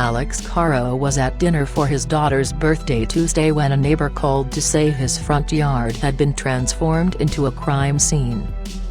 Alex Caro was at dinner for his daughter's birthday Tuesday when a neighbor called to say his front yard had been transformed into a crime scene.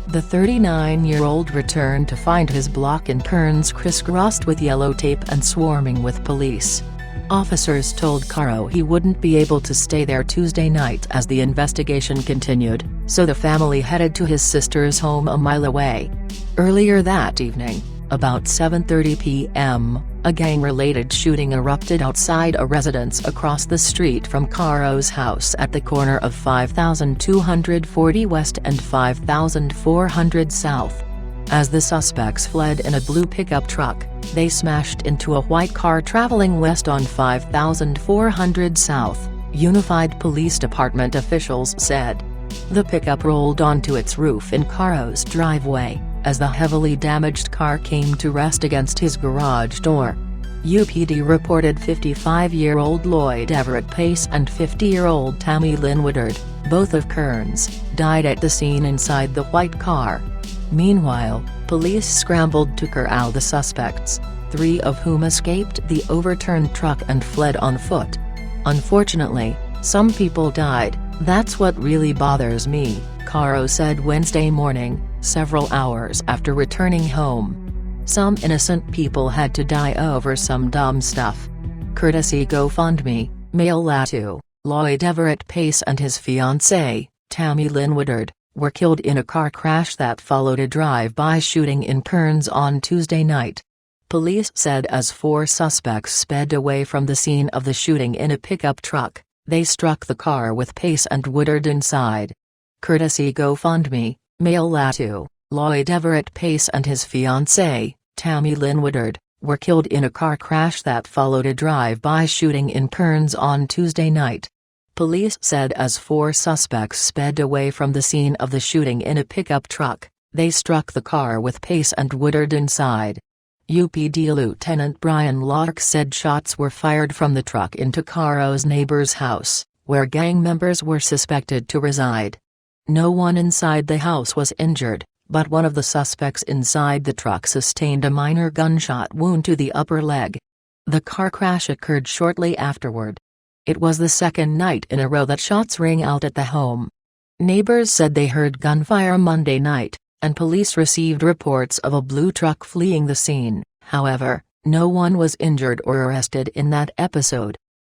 The 39-year-old returned to find his block in Kearns crisscrossed with yellow tape and swarming with police. Officers told Caro he wouldn't be able to stay there Tuesday night as the investigation continued, so the family headed to his sister's home a mile away. Earlier that evening, about 7:30 p.m., a gang-related shooting erupted outside a residence across the street from Caro's house at the corner of 5240 West and 5400 South. As the suspects fled in a blue pickup truck, they smashed into a white car traveling west on 5400 South, Unified Police Department officials said. The pickup rolled onto its roof in Caro's driveway, as the heavily damaged car came to rest against his garage door. UPD reported 55-year-old Lloyd Everett Pace and 50-year-old Tammy Lynn Woodard, both of Kearns, died at the scene inside the white car. Meanwhile, police scrambled to corral the suspects, 3 of whom escaped the overturned truck and fled on foot. "Unfortunately, some people died, that's what really bothers me," Caro said Wednesday morning, several hours after returning home. "Some innocent people had to die over some dumb stuff. Courtesy GoFundMe, mail to Lloyd Everett Pace and his fiancée, Tammy Lynn Woodard, were killed in a car crash that followed a drive-by shooting in Kearns on Tuesday night. Police said as 4 suspects sped away from the scene of the shooting in a pickup truck, they struck the car with Pace and Woodard inside. Courtesy GoFundMe, mail to Lloyd Everett Pace and his fiancée, Tammy Lynn Woodard, were killed in a car crash that followed a drive-by shooting in Kearns on Tuesday night. Police said as 4 suspects sped away from the scene of the shooting in a pickup truck, they struck the car with Pace and Woodard inside. UPD Lieutenant Brian Lark said shots were fired from the truck into Caro's neighbor's house, where gang members were suspected to reside. No one inside the house was injured, but one of the suspects inside the truck sustained a minor gunshot wound to the upper leg. The car crash occurred shortly afterward. It was the second night in a row that shots rang out at the home. Neighbors said they heard gunfire Monday night, and police received reports of a blue truck fleeing the scene. However, no one was injured or arrested in that episode.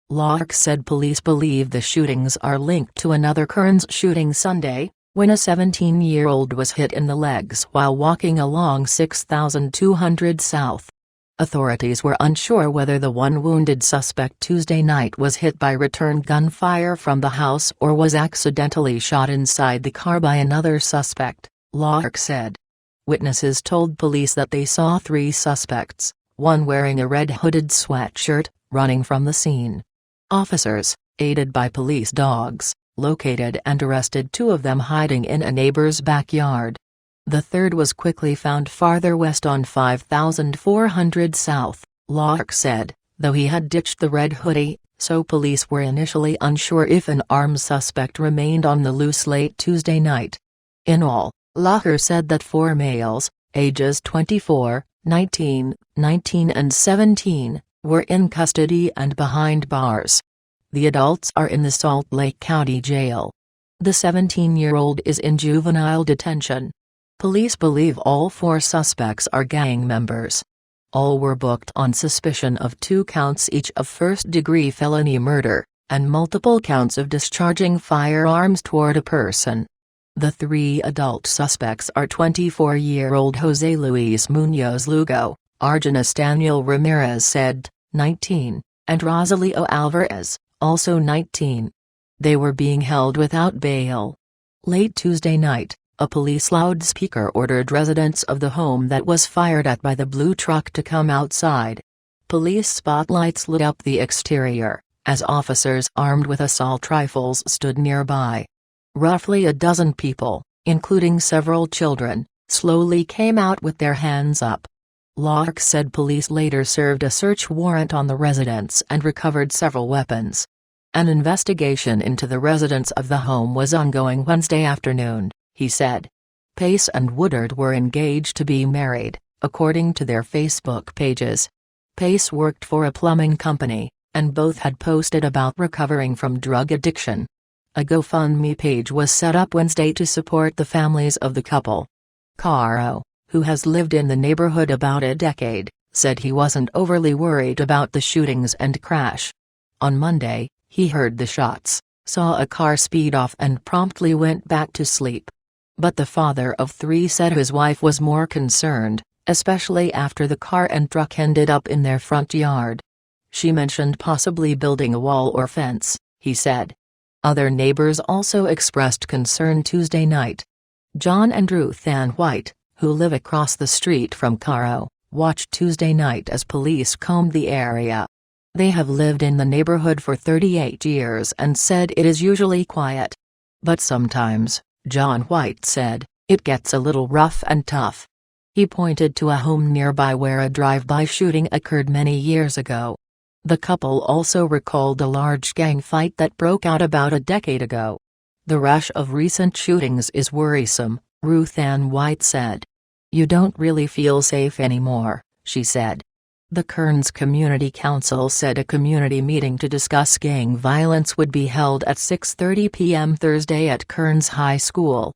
Lark said police believe the shootings are linked to another Kearns shooting Sunday, when a 17-year-old was hit in the legs while walking along 6200 South. Authorities were unsure whether the one wounded suspect Tuesday night was hit by return gunfire from the house or was accidentally shot inside the car by another suspect, Lark said. Witnesses told police that they saw 3 suspects, one wearing a red hooded sweatshirt, running from the scene. Officers, aided by police dogs, located and arrested 2 of them hiding in a neighbor's backyard. The third was quickly found farther west on 5400 South, Lark said, though he had ditched the red hoodie, so police were initially unsure if an armed suspect remained on the loose late Tuesday night. In all, Lark said that 4 males, ages 24, 19, 19 and 17, were in custody and behind bars. The adults are in the Salt Lake County Jail. The 17-year-old is in juvenile detention. Police believe all 4 suspects are gang members. All were booked on suspicion of 2 counts each of first-degree felony murder, and multiple counts of discharging firearms toward a person. The 3 adult suspects are 24-year-old Jose Luis Munoz Lugo, Argenis Daniel Ramirez said, 19, and Rosalio Alvarez, also 19. They were being held without bail. Late Tuesday night, a police loudspeaker ordered residents of the home that was fired at by the blue truck to come outside. Police spotlights lit up the exterior, as officers armed with assault rifles stood nearby. Roughly a dozen people, including several children, slowly came out with their hands up. Lark said police later served a search warrant on the residence and recovered several weapons. An investigation into the residents of the home was ongoing Wednesday afternoon, he said. Pace and Woodard were engaged to be married, according to their Facebook pages. Pace worked for a plumbing company, and both had posted about recovering from drug addiction. A GoFundMe page was set up Wednesday to support the families of the couple. Caro, who has lived in the neighborhood about a decade, said he wasn't overly worried about the shootings and crash. On Monday, he heard the shots, saw a car speed off and promptly went back to sleep. But the father of three said his wife was more concerned, especially after the car and truck ended up in their front yard. She mentioned possibly building a wall or fence, he said. Other neighbors also expressed concern Tuesday night. John and Ruth Ann White, who live across the street from Caro, watched Tuesday night as police combed the area. They have lived in the neighborhood for 38 years and said it is usually quiet. But sometimes, John White said, it gets a little rough and tough. He pointed to a home nearby where a drive-by shooting occurred many years ago. The couple also recalled a large gang fight that broke out about a decade ago. The rush of recent shootings is worrisome, Ruth Ann White said. You don't really feel safe anymore, she said. The Kearns Community Council said a community meeting to discuss gang violence would be held at 6:30 p.m. Thursday at Kearns High School.